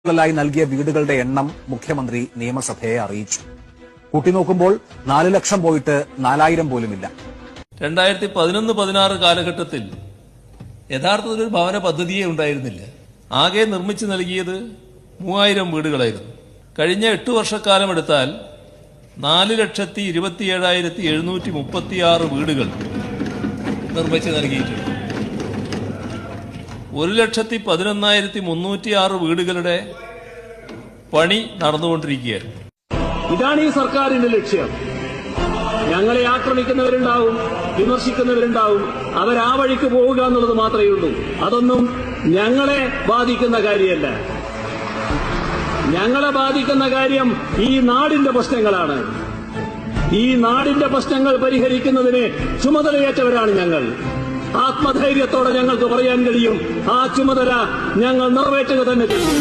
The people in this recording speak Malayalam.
ായി നൽകിയ വീടുകളുടെ എണ്ണം മുഖ്യമന്ത്രി നിയമസഭയെ അറിയിച്ചു. കൂട്ടിനോക്കുമ്പോൾ 4 ലക്ഷം പോയിട്ട് 4000 പോലുമില്ല. 2011-16 കാലഘട്ടത്തിൽ യഥാർത്ഥത്തിൽ ഒരു ഭവന പദ്ധതിയേ ഉണ്ടായിരുന്നില്ല. ആകെ നിർമ്മിച്ചു നൽകിയത് 3000 വീടുകളായിരുന്നു. കഴിഞ്ഞ 8 വർഷക്കാലം എടുത്താൽ 4,27,736 വീടുകൾ നിർമ്മിച്ചു നൽകിയിട്ടുണ്ട്. 1,11,306 വീടുകളുടെ പണി നടന്നുകൊണ്ടിരിക്കുകയാണ്. ഇതാണ് ഈ സർക്കാരിന്റെ ലക്ഷ്യം. ഞങ്ങളെ ആക്രമിക്കുന്നവരുണ്ടാവും, വിമർശിക്കുന്നവരുണ്ടാവും. അവരാ വഴിക്ക് പോവുക എന്നുള്ളത് മാത്രമേ ഉള്ളൂ. അതൊന്നും ഞങ്ങളെ ബാധിക്കുന്ന കാര്യമല്ല. ഞങ്ങളെ ബാധിക്കുന്ന കാര്യം ഈ നാടിന്റെ പ്രശ്നങ്ങളാണ്. ഈ നാടിന്റെ പ്രശ്നങ്ങൾ പരിഹരിക്കുന്നതിന് ചുമതലയേറ്റവരാണ് ഞങ്ങൾ. ആത്മധൈര്യത്തോടെ ഞങ്ങൾക്ക് പറയാൻ കഴിയും, ആ ചുമതല ഞങ്ങൾ നിറവേറ്റുക തന്നെ ചെയ്യും.